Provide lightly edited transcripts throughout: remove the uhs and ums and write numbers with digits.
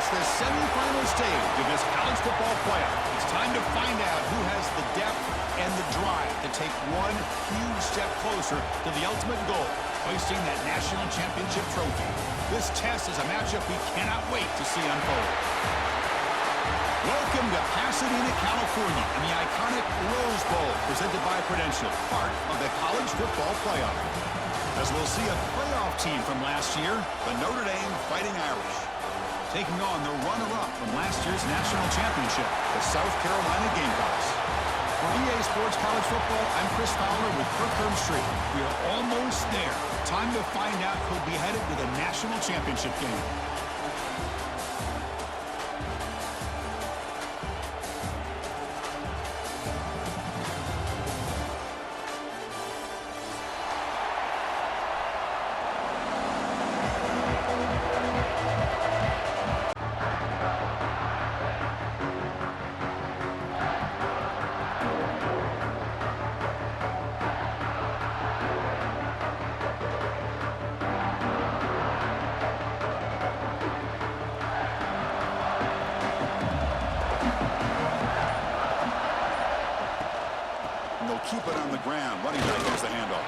It's the semifinal stage of this college football playoff. It's time to find out who has the depth and the drive to take one huge step closer to the ultimate goal, hoisting that national championship trophy. This test is a matchup we cannot wait to see unfold. Welcome to Pasadena, California, and the iconic Rose Bowl, presented by Prudential, part of the college football playoff. As we'll see a playoff team from last year, the Notre Dame Fighting Irish, taking on the runner-up from last year's national championship, the South Carolina Gamecocks. For EA Sports College Football, I'm Chris Fowler with Kirk Herbstreit. We are almost there. Time to find out who'll be headed to the national championship game. Keep it on the ground. Running back has the handoff.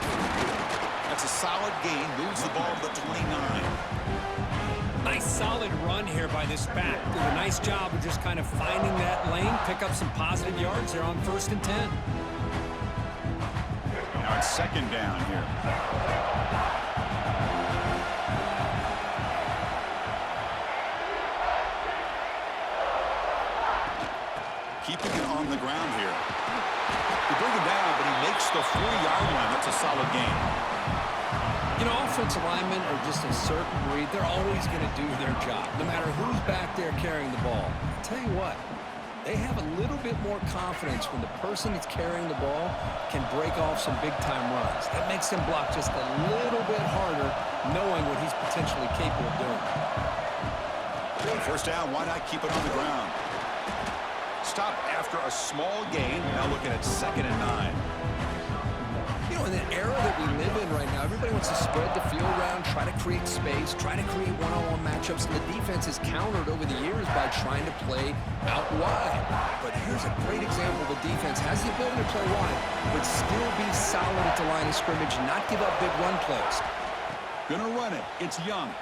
That's a solid gain. Moves the ball to the 29. Nice solid run here by this back. Did a nice job of just kind of finding that lane, pick up some positive yards there on 1st and 10. Now it's 2nd down here. Keeping it on the ground here. They bring him down, but he makes the 40-yard line. That's a solid gain. You know, offensive linemen are just a certain breed. They're always going to do their job, no matter who's back there carrying the ball. I'll tell you what, they have a little bit more confidence when the person that's carrying the ball can break off some big-time runs. That makes them block just a little bit harder, knowing what he's potentially capable of doing. First down, why not keep it on the ground? Stop after a small gain. Now looking at 2nd and 9. You know, in the era that we live in right now, everybody wants to spread the field around, try to create space, try to create one-on-one matchups, and the defense has countered over the years by trying to play out wide. But here's a great example. The defense has the ability to play wide, but still be solid at the line of scrimmage and not give up big run plays. Gonna run it. It's Young.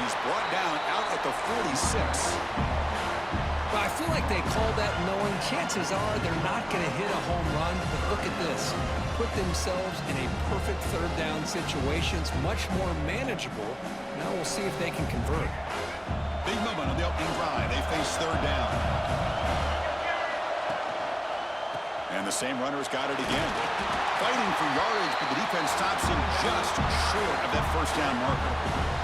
He's brought down out at the 46. Well, I feel like they called that knowing chances are they're not going to hit a home run. But look at this. Put themselves in a perfect 3rd down situation. It's much more manageable. Now we'll see if they can convert. Big moment on the opening drive. They face 3rd down. And the same runner's got it again. Fighting for yardage, but the defense stops him just short of that 1st down marker.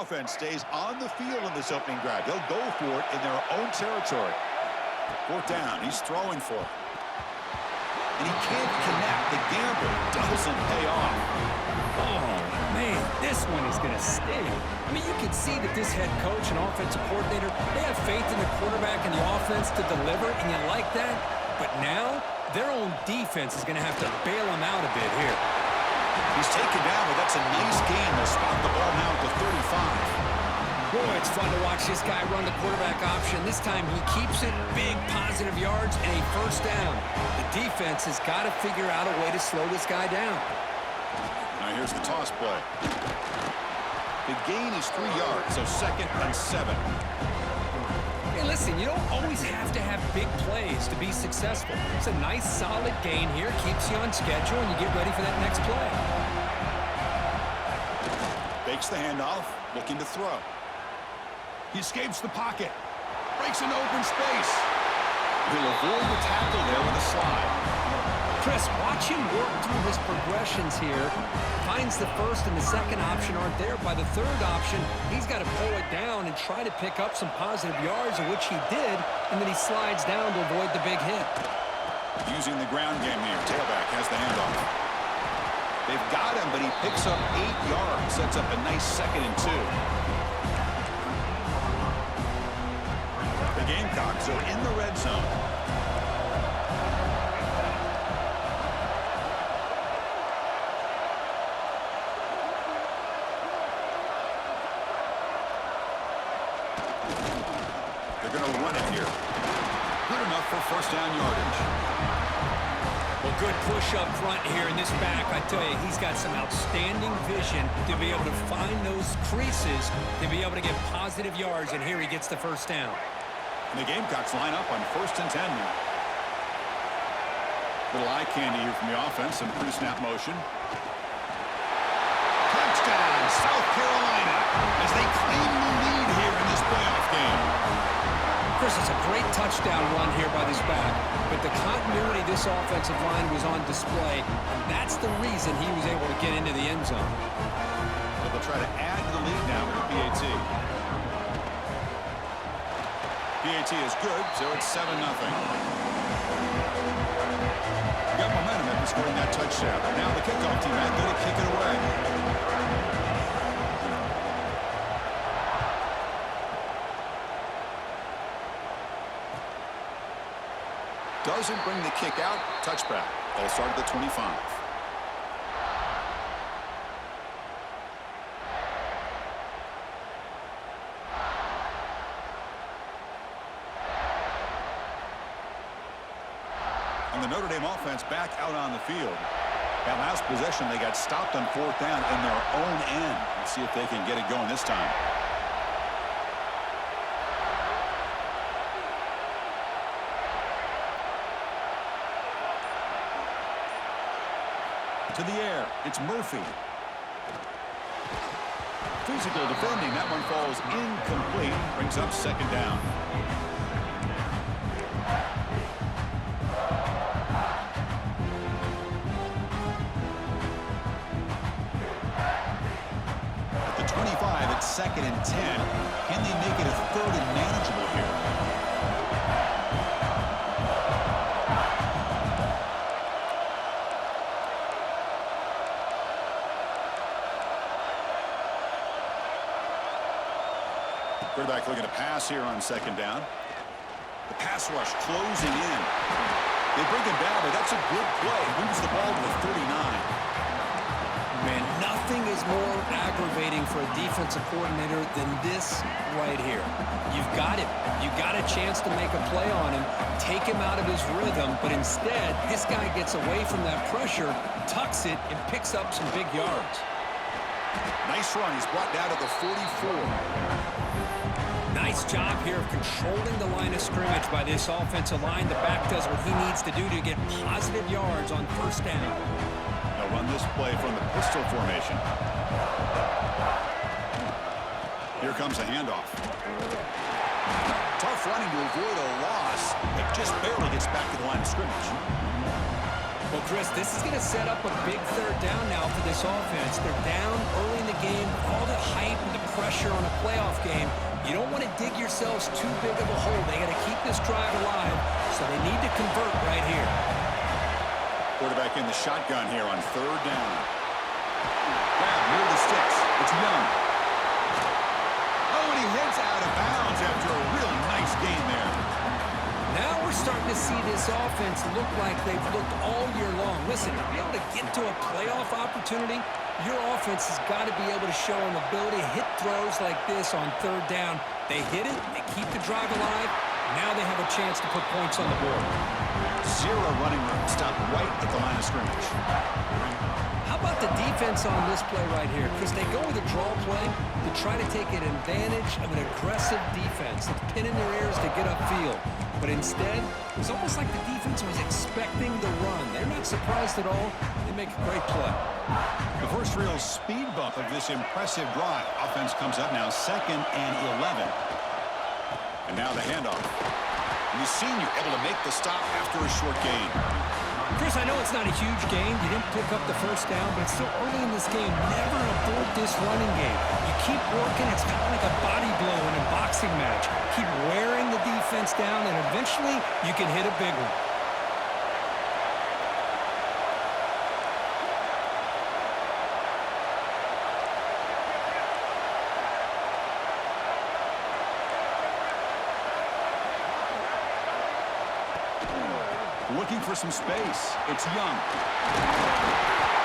offense stays on the field in this opening drive. They'll go for it in their own territory. Fourth down. He's throwing for it. And he can't connect. The gamble doesn't pay off. Oh, man, this one is going to sting. I mean, you can see that this head coach and offensive coordinator, they have faith in the quarterback and the offense to deliver, and you like that. But now, their own defense is going to have to bail them out a bit here. He's taken down, but that's a nice gain. They'll spot the ball now at the 35. Boy, it's fun to watch this guy run the quarterback option. This time he keeps it, big positive yards, and a first down. The defense has got to figure out a way to slow this guy down. Now here's the toss play. The gain is 3 yards, so 2nd and 7. Hey, listen, you don't always have to have big plays to be successful. It's a nice, solid gain here. Keeps you on schedule, and you get ready for that next play. Fakes the handoff, looking to throw. He escapes the pocket. Breaks into open space. He'll avoid the tackle there with a slide. Chris, watch him work through his progressions here. Finds the first and the second option aren't there. By the third option, he's got to pull it down and try to pick up some positive yards, of which he did, and then he slides down to avoid the big hit. Using the ground game here. Tailback has the handoff. They've got him, but he picks up 8 yards. Sets up a nice 2nd and 2. The Gamecocks are in the red zone. They're going to run it here. Good enough for first down yardage. Well, good push up front here in this back. I tell you, he's got some outstanding vision to be able to find those creases, to be able to get positive yards, and here he gets the first down. And the Gamecocks line up on 1st and 10 now. Little eye candy here from the offense, some pre-snap motion. Touchdown, South Carolina, as they claim the lead here in this playoff game. Chris, it's a great touchdown run here by this back, but the continuity of this offensive line was on display, and that's the reason he was able to get into the end zone. So they'll try to add to the lead now with PAT. PAT is good, so it's 7-0. Got momentum after scoring that touchdown. Now the kickoff team out there to kick it away. Doesn't bring the kick out. Touchback. They'll start at the 25. And the Notre Dame offense back out on the field. That last possession, they got stopped on 4th down in their own end. Let's see if they can get it going this time. To the air, it's Murphy. Physical defending, that one falls incomplete. Brings up 2nd down. At the 25, it's 2nd and 10. Can they make it a 3rd and manageable here? Quarterback looking to pass here on 2nd down. The pass rush closing in. They bring him down, but that's a good play. Moves the ball to the 39. Man, nothing is more aggravating for a defensive coordinator than this right here. You've got him. You got a chance to make a play on him, take him out of his rhythm, but instead, this guy gets away from that pressure, tucks it, and picks up some big yards. Nice run. He's brought down to the 44. Nice job here of controlling the line of scrimmage by this offensive line. The back does what he needs to do to get positive yards on 1st down. They'll run this play from the pistol formation. Here comes a handoff. Tough running to avoid a loss. It just barely gets back to the line of scrimmage. Well, Chris, this is going to set up a big third down now for this offense. They're down early in the game, all the hype and the pressure on a playoff game. You don't want to dig yourselves too big of a hole. They got to keep this drive alive, so they need to convert right here. Quarterback in the shotgun here on third down. Grab near the sticks. It's Young. Oh, and he heads out of bounds after a real nice gain there. Now we're starting to see this offense look like they've looked all year long. Listen, to be able to get to a playoff opportunity, your offense has got to be able to show an ability to hit throws like this on third down. They hit it, they keep the drive alive. Now they have a chance to put points on the board. Zero running room. Stop right at the line of scrimmage. How about the defense on this play right here? Because they go with a draw play to try to take an advantage of an aggressive defense. It's pinning their ears to get upfield. But instead, it was almost like the defense was expecting the run. They're not surprised at all. They make a great play. The first real speed bump of this impressive drive. Offense comes up now 2nd and 11. And now the handoff. And the senior able to make the stop after a short gain. Chris, I know it's not a huge gain. You didn't pick up the first down, but it's still early in this game. Never abort this running game. You keep working. It's kind of like a body blow in a boxing match. Keep wearing the defense down, and eventually you can hit a big one. Looking for some space. It's Young.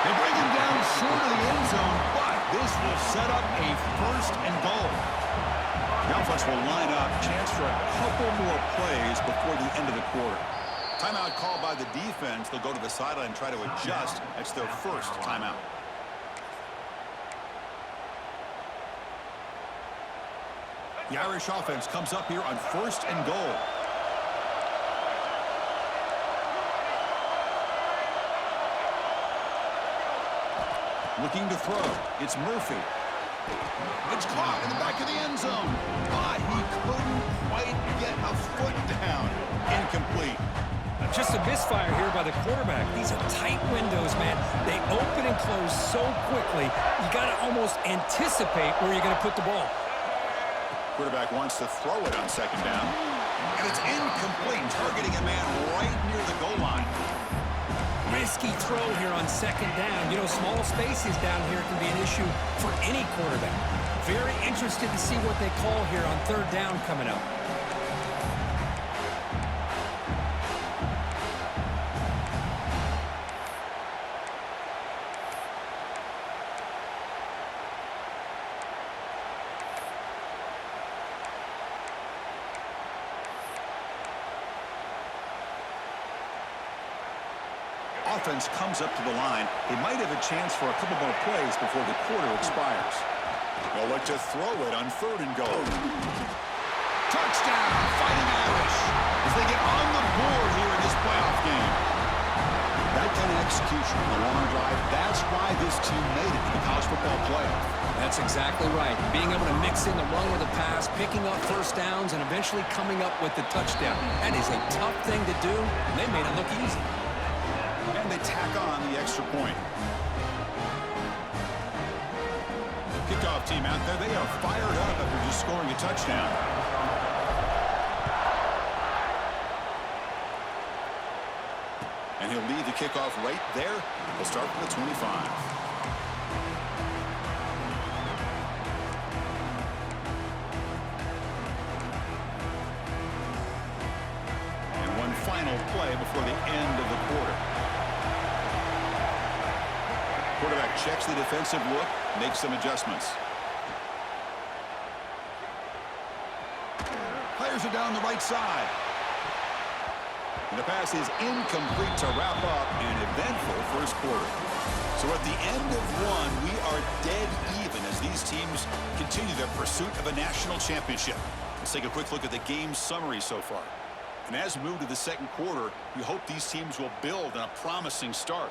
They bring him down short of the end zone, but this will set up a 1st and goal. The offense will line up. Chance for a couple more plays before the end of the quarter. Timeout called by the defense. They'll go to the sideline and try to adjust. That's their first timeout. The Irish offense comes up here on 1st and goal. Looking to throw. It's Murphy. It's caught in the back of the end zone. But he couldn't quite get a foot down. Incomplete. Just a misfire here by the quarterback. These are tight windows, man. They open and close so quickly. You got to almost anticipate where you're going to put the ball. Quarterback wants to throw it on 2nd down. And it's incomplete, targeting a man right near the goal line. Risky throw here on 2nd down. You know, small spaces down here can be an issue for any quarterback. Very interested to see what they call here on 3rd down coming up. Offense comes up to the line. They might have a chance for a couple more plays before the quarter expires. They'll look to throw it on 3rd and goal. Touchdown, Fighting Irish, as they get on the board here in this playoff game. That kind of execution on the long drive, that's why this team made it to the college football playoff. That's exactly right. Being able to mix in the run with the pass, picking up 1st downs, and eventually coming up with the touchdown. That is a tough thing to do, and they made it look easy. And they tack on the extra point. Kickoff team out there, they are fired up after just scoring a touchdown. And he'll lead the kickoff right there. They'll start from the 25. And one final play before the end of the quarter. Quarterback checks the defensive look, makes some adjustments. Fires it down the right side. And the pass is incomplete to wrap up an eventful first quarter. So at the end of one, we are dead even as these teams continue their pursuit of a national championship. Let's take a quick look at the game summary so far. And as we move to the 2nd quarter, we hope these teams will build on a promising start.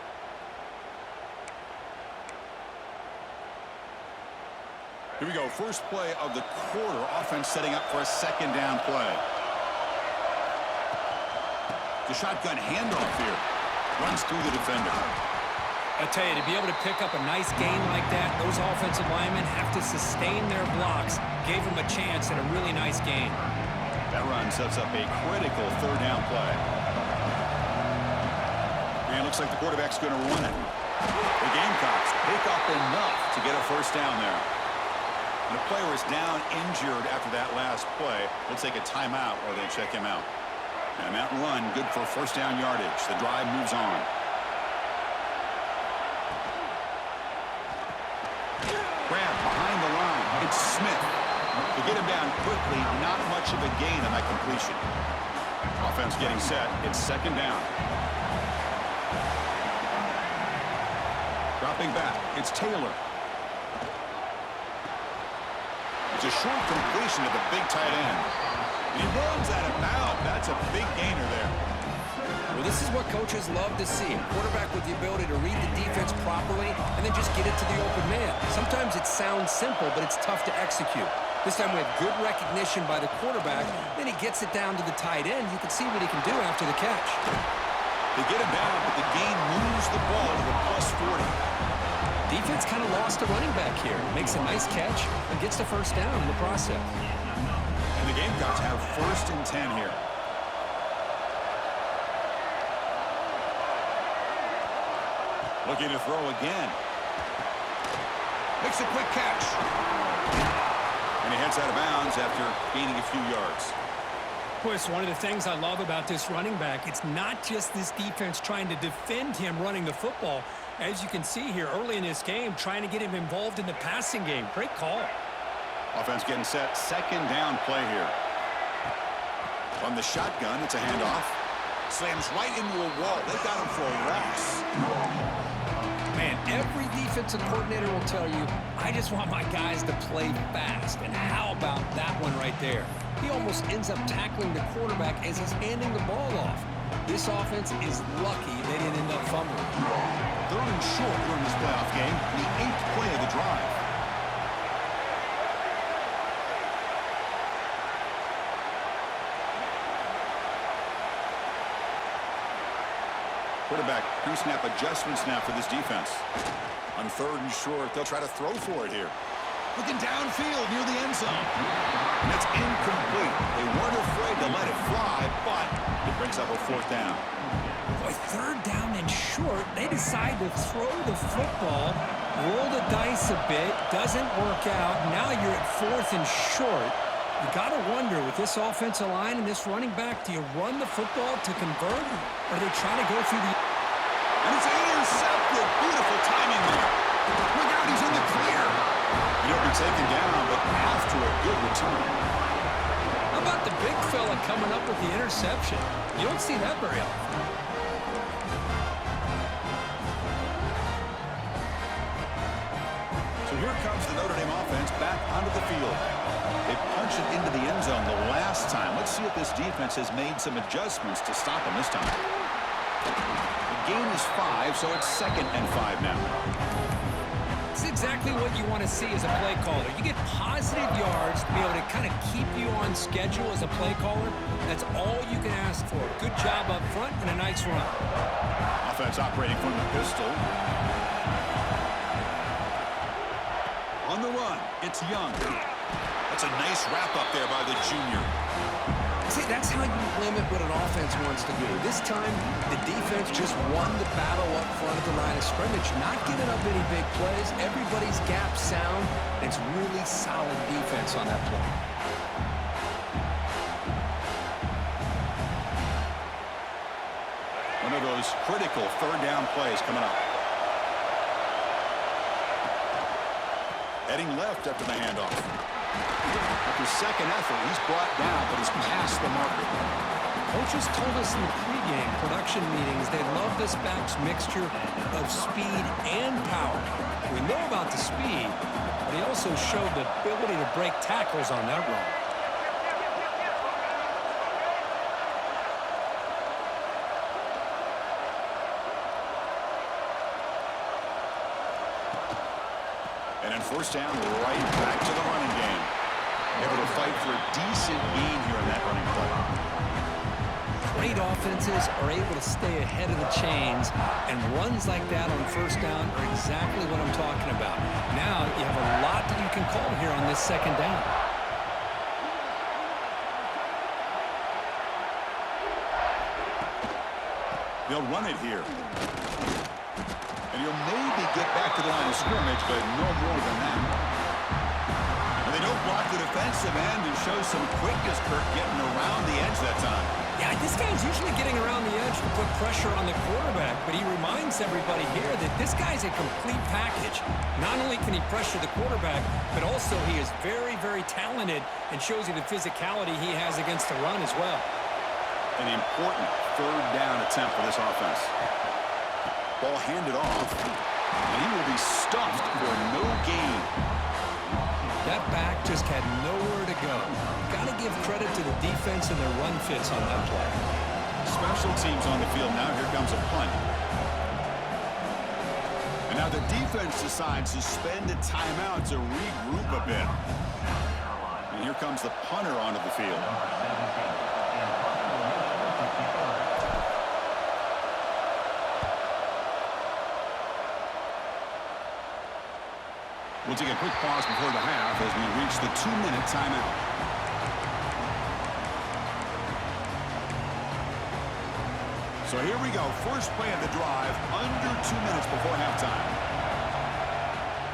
Here we go, first play of the quarter. Offense setting up for a 2nd down play. The shotgun handoff here. Runs through the defender. I tell you, to be able to pick up a nice gain like that, those offensive linemen have to sustain their blocks. Gave them a chance at a really nice gain. That run sets up a critical third down play. And it looks like the quarterback's going to run it. The Gamecocks pick up enough to get a first down there. And the player is down injured after that last play. They'll take a timeout or they check him out. And that run, good for first down yardage. The drive moves on. Grab behind the line. It's Smith. To get him down quickly, not much of a gain on that completion. Offense getting set. It's second down. Dropping back. It's Taylor. It's a short completion to the big tight end. And he runs out of bounds. That's a big gainer there. Well, this is what coaches love to see. A quarterback with the ability to read the defense properly and then just get it to the open man. Sometimes it sounds simple, but it's tough to execute. This time we have good recognition by the quarterback. Then he gets it down to the tight end. You can see what he can do after the catch. They get him down, but the gain moves the ball to the +40. Defense kind of lost a running back here. Makes a nice catch and gets the first down in the process. And the Gamecocks have 1st and 10 here. Looking to throw again. Makes a quick catch. And he heads out of bounds after gaining a few yards. Boy, it's one of the things I love about this running back. It's not just this defense trying to defend him running the football. As you can see here early in this game, trying to get him involved in the passing game. Great call. Offense getting set. Second down play here. On the shotgun, it's a handoff. Slams right into a wall. They got him for a loss. Man, every defensive coordinator will tell you, I just want my guys to play fast. And how about that one right there? He almost ends up tackling the quarterback as he's handing the ball off. This offense is lucky they didn't end up fumbling. Third and short during this playoff game. The 8th play of the drive. Quarterback pre-snap adjustments now for this defense. On third and short, they'll try to throw for it here. Looking downfield near the end zone. And it's incomplete. They weren't afraid to let it fly, but it brings up a 4th down. Boy, third down and short. They decide to throw the football, roll the dice a bit, doesn't work out. Now you're at 4th and short. You got to wonder, with this offensive line and this running back, do you run the football to convert, or do they try to go through the... And it's intercepted. Beautiful timing there. Look out, he's in the clear. He'll be taken down, but after a good return. How about the big fella coming up with the interception? You don't see that very often. So here comes the Notre Dame offense back onto the field. They punched it into the end zone the last time. Let's see if this defense has made some adjustments to stop them this time. The gain is 5, so it's 2nd and 5 now. It's exactly what you want to see as a play caller. You get positive yards to be able to kind of keep you on schedule as a play caller. That's all you can ask for. Good job up front and a nice run. Offense operating from the pistol. On the run, it's Young. That's a nice wrap-up there by the junior. See, that's how you limit what an offense wants to do. This time, the defense just won the battle up front at the line of scrimmage, not giving up any big plays. Everybody's gap sound. It's really solid defense on that play. One of those critical third down plays coming up. Heading left after the handoff. After second effort, he's brought down, but he's past the marker. Coaches told us in the pregame production meetings they love this back's mixture of speed and power. We know about the speed, but he also showed the ability to break tackles on that run. And then first down, right back to the running game. Able to fight for a decent gain here in that running play. Great elite offenses are able to stay ahead of the chains, and runs like that on first down are exactly what I'm talking about. Now you have a lot that you can call here on this second down. They'll run it here. And he'll maybe get back to the line of scrimmage, but no more than that. And they don't block the defensive end and show some quickness, Kirk, getting around the edge that time. Yeah, this guy's usually getting around the edge to put pressure on the quarterback, but he reminds everybody here that this guy's a complete package. Not only can he pressure the quarterback, but also he is very, very talented and shows you the physicality he has against the run as well. An important third down attempt for this offense. Ball handed off, and he will be stuffed for no gain. That back just had nowhere to go. Got to give credit to the defense and their run fits on that play. Special teams on the field now. Here comes a punt. And now the defense decides to spend a timeout to regroup a bit. And here comes the punter onto the field. We'll take a quick pause before the half as we reach the 2-minute timeout. So here we go. First play of the drive, under 2 minutes before halftime.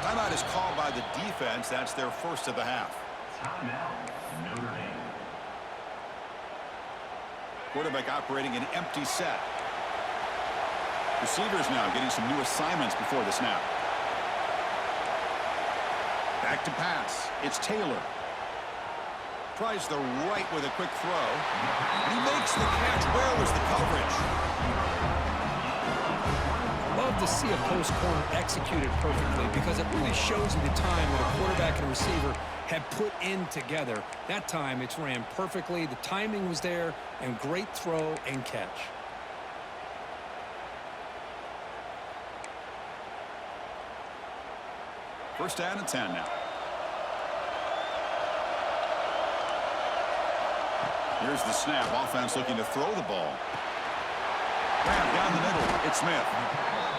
Timeout is called by the defense. That's their first of the half. Quarterback operating an empty set. Receivers now getting some new assignments before the snap. Back to pass. It's Taylor. Tries the right with a quick throw. And he makes the catch. Where was the coverage? Love to see a post corner executed perfectly because it really shows you the time that a quarterback and a receiver had put in together. That time it's ran perfectly. The timing was there, and great throw and catch. First down and 10 now. Here's the snap. Offense looking to throw the ball. Grab down the middle. It's Smith.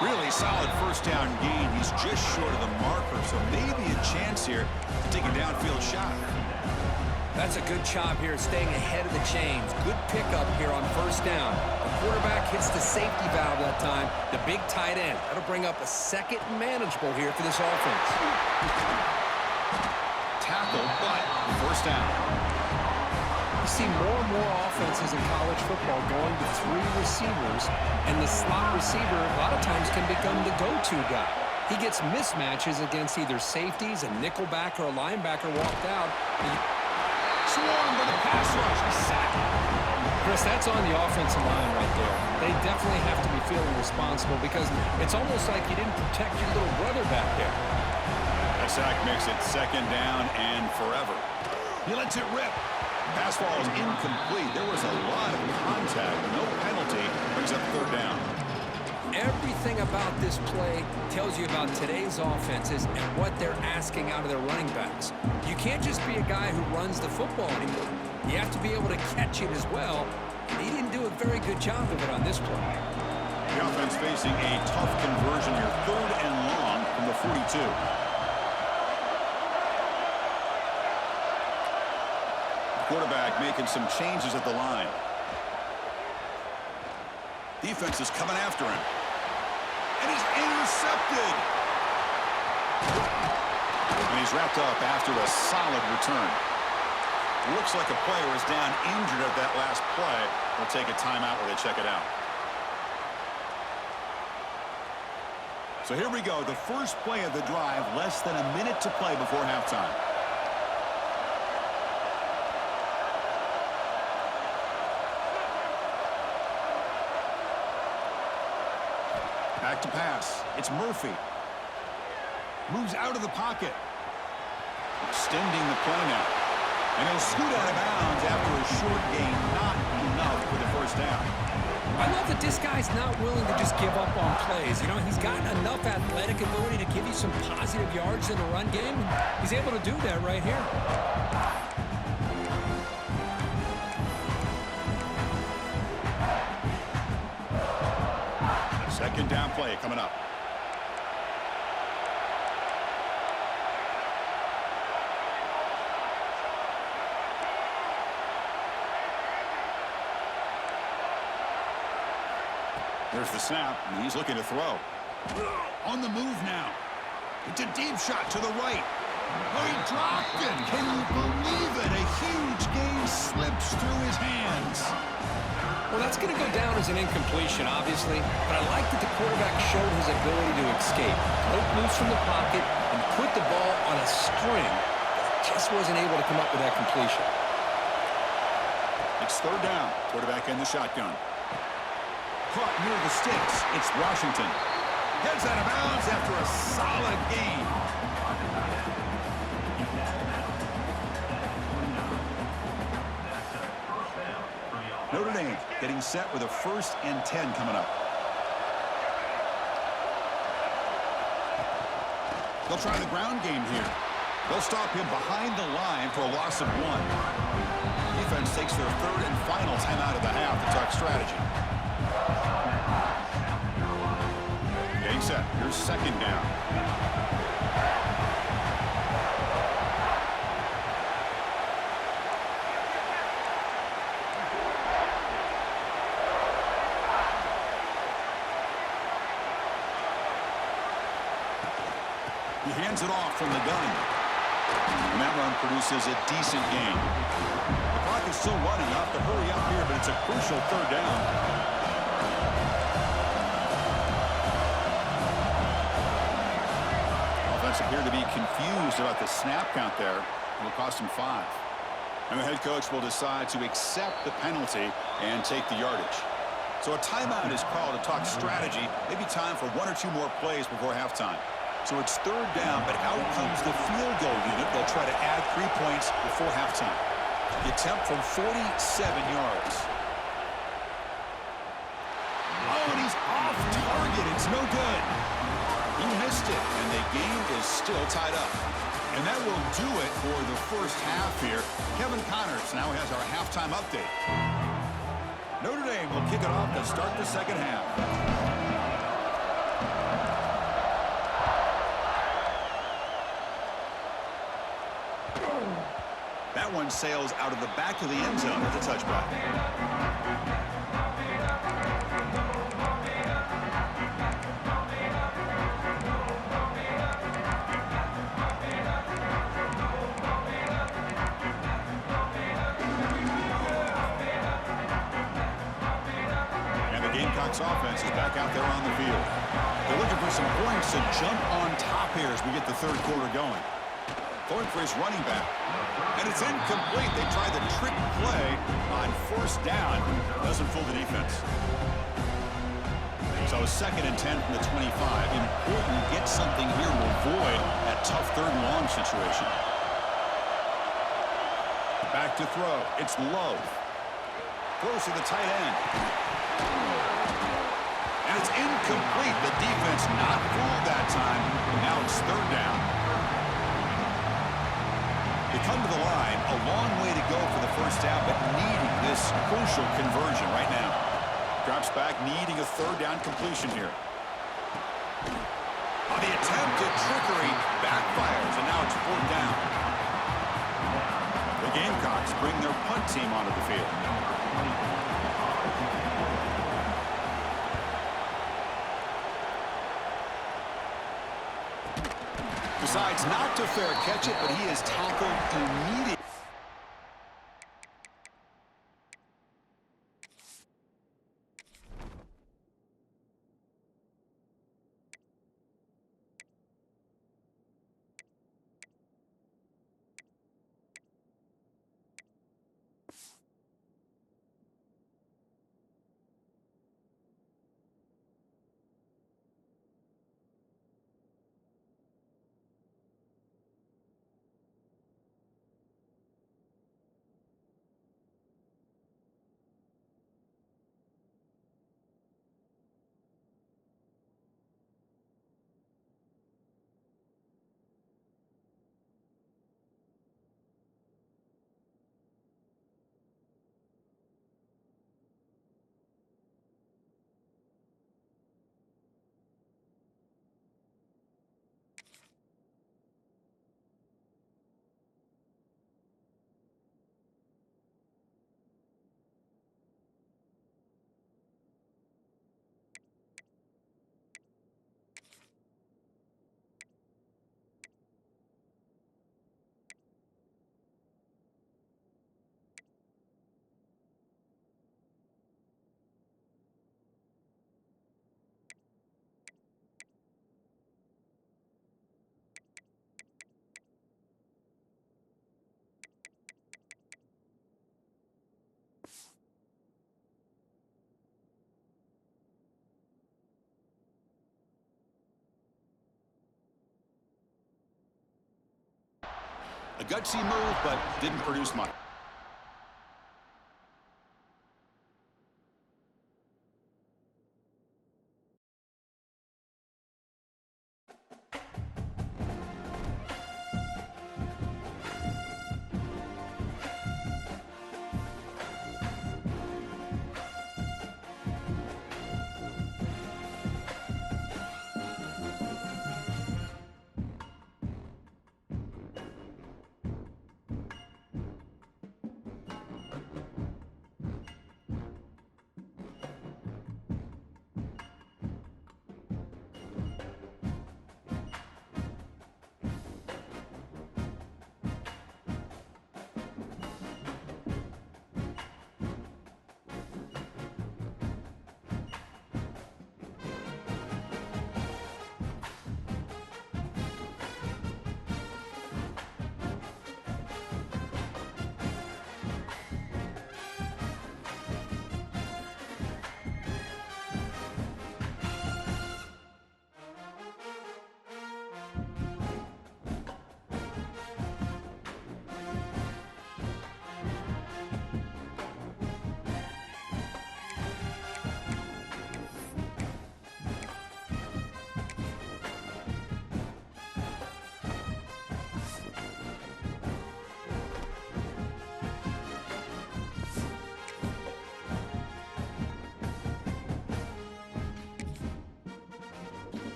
Really solid first down gain. He's just short of the marker, so maybe a chance here to take a downfield shot. That's a good job here, staying ahead of the chains. Good pickup here on first down. The quarterback hits the safety valve that time. The big tight end. That'll bring up a second and manageable here for this offense. Tackle, but first down. You see more and more offenses in college football going to 3 receivers, and the slot receiver a lot of times can become the go-to guy. He gets mismatches against either safeties, a nickelback, or a linebacker walked out. Swarmed with a pass rush. Sack. Chris, that's on the offensive line right there. They definitely have to be feeling responsible because it's almost like you didn't protect your little brother back there. A sack makes it second down and forever. He lets it rip. Pass ball is incomplete. There was a lot of contact. No penalty. Brings up third down. Everything about this play tells you about today's offenses and what they're asking out of their running backs. You can't just be a guy who runs the football anymore. You have to be able to catch it as well. And he didn't do a very good job of it on this play. The offense facing a tough conversion here. Third and long from the 42. Quarterback making some changes at the line. Defense is coming after him. And he's intercepted. And he's wrapped up after a solid return. Looks like a player is down injured at that last play. We'll take a timeout while they check it out. So here we go. The first play of the drive. Less than a minute to play before halftime. Back to pass. It's Murphy. Moves out of the pocket. Extending the play now. And he'll scoot out of bounds after a short gain. Not enough for the first down. I love that this guy's not willing to just give up on plays. You know, he's got enough athletic ability to give you some positive yards in the run game. And he's able to do that right here. Second down play coming up. There's the snap, and he's looking to throw. On the move now. It's a deep shot to the right. Oh, he dropped it. Can you believe it? A huge gain slips through his hands. Well, that's going to go down as an incompletion, obviously, but I like that the quarterback showed his ability to escape, broke loose from the pocket, and put the ball on a string, but just wasn't able to come up with that completion. It's third down. Quarterback in the shotgun. Caught near the sticks. It's Washington. Heads out of bounds after a solid gain. Notre Dame getting set with a 1st and 10 coming up. They'll try the ground game here. They'll stop him behind the line for a loss of 1. Defense takes their 3rd and final timeout of the half to talk strategy. Getting set. Here's 2nd down. He hands it off from the gun. And that run produces a decent gain. The clock is still running. You'll have to hurry up here, but it's a crucial 3rd down. Offense appeared to be confused about the snap count there. It'll cost him 5. And the head coach will decide to accept the penalty and take the yardage. So a timeout is called to talk strategy. Maybe time for 1 or 2 more plays before halftime. So it's 3rd down, but out comes the field goal unit. They'll try to add 3 points before halftime. The attempt from 47 yards. Oh, and he's off target. It's no good. He missed it, and the game is still tied up. And that will do it for the first half here. Kevin Connors now has our halftime update. Notre Dame will kick it off to start the second half. That one sails out of the back of the end zone with a touchback. And the Gamecocks offense is back out there on the field. They're looking for some points to jump on top here as we get the 3rd quarter going. Going for his running back. And it's incomplete. They try the trick play on 1st down. Doesn't fool the defense. So 2nd and 10 from the 25. Important to get something here to avoid that tough 3rd and long situation. Back to throw. It's Lowe. Throws to the tight end. And it's incomplete. The defense not fooled that time. Now it's 3rd down. They come to the line, a long way to go for the first down, but needing this crucial conversion right now. Drops back, needing a 3rd down completion here. On the attempt at trickery, backfires, and now it's 4th down. The Gamecocks bring their punt team onto the field. Decides not to fair catch it, but he is tackled immediately. A gutsy move, but didn't produce much.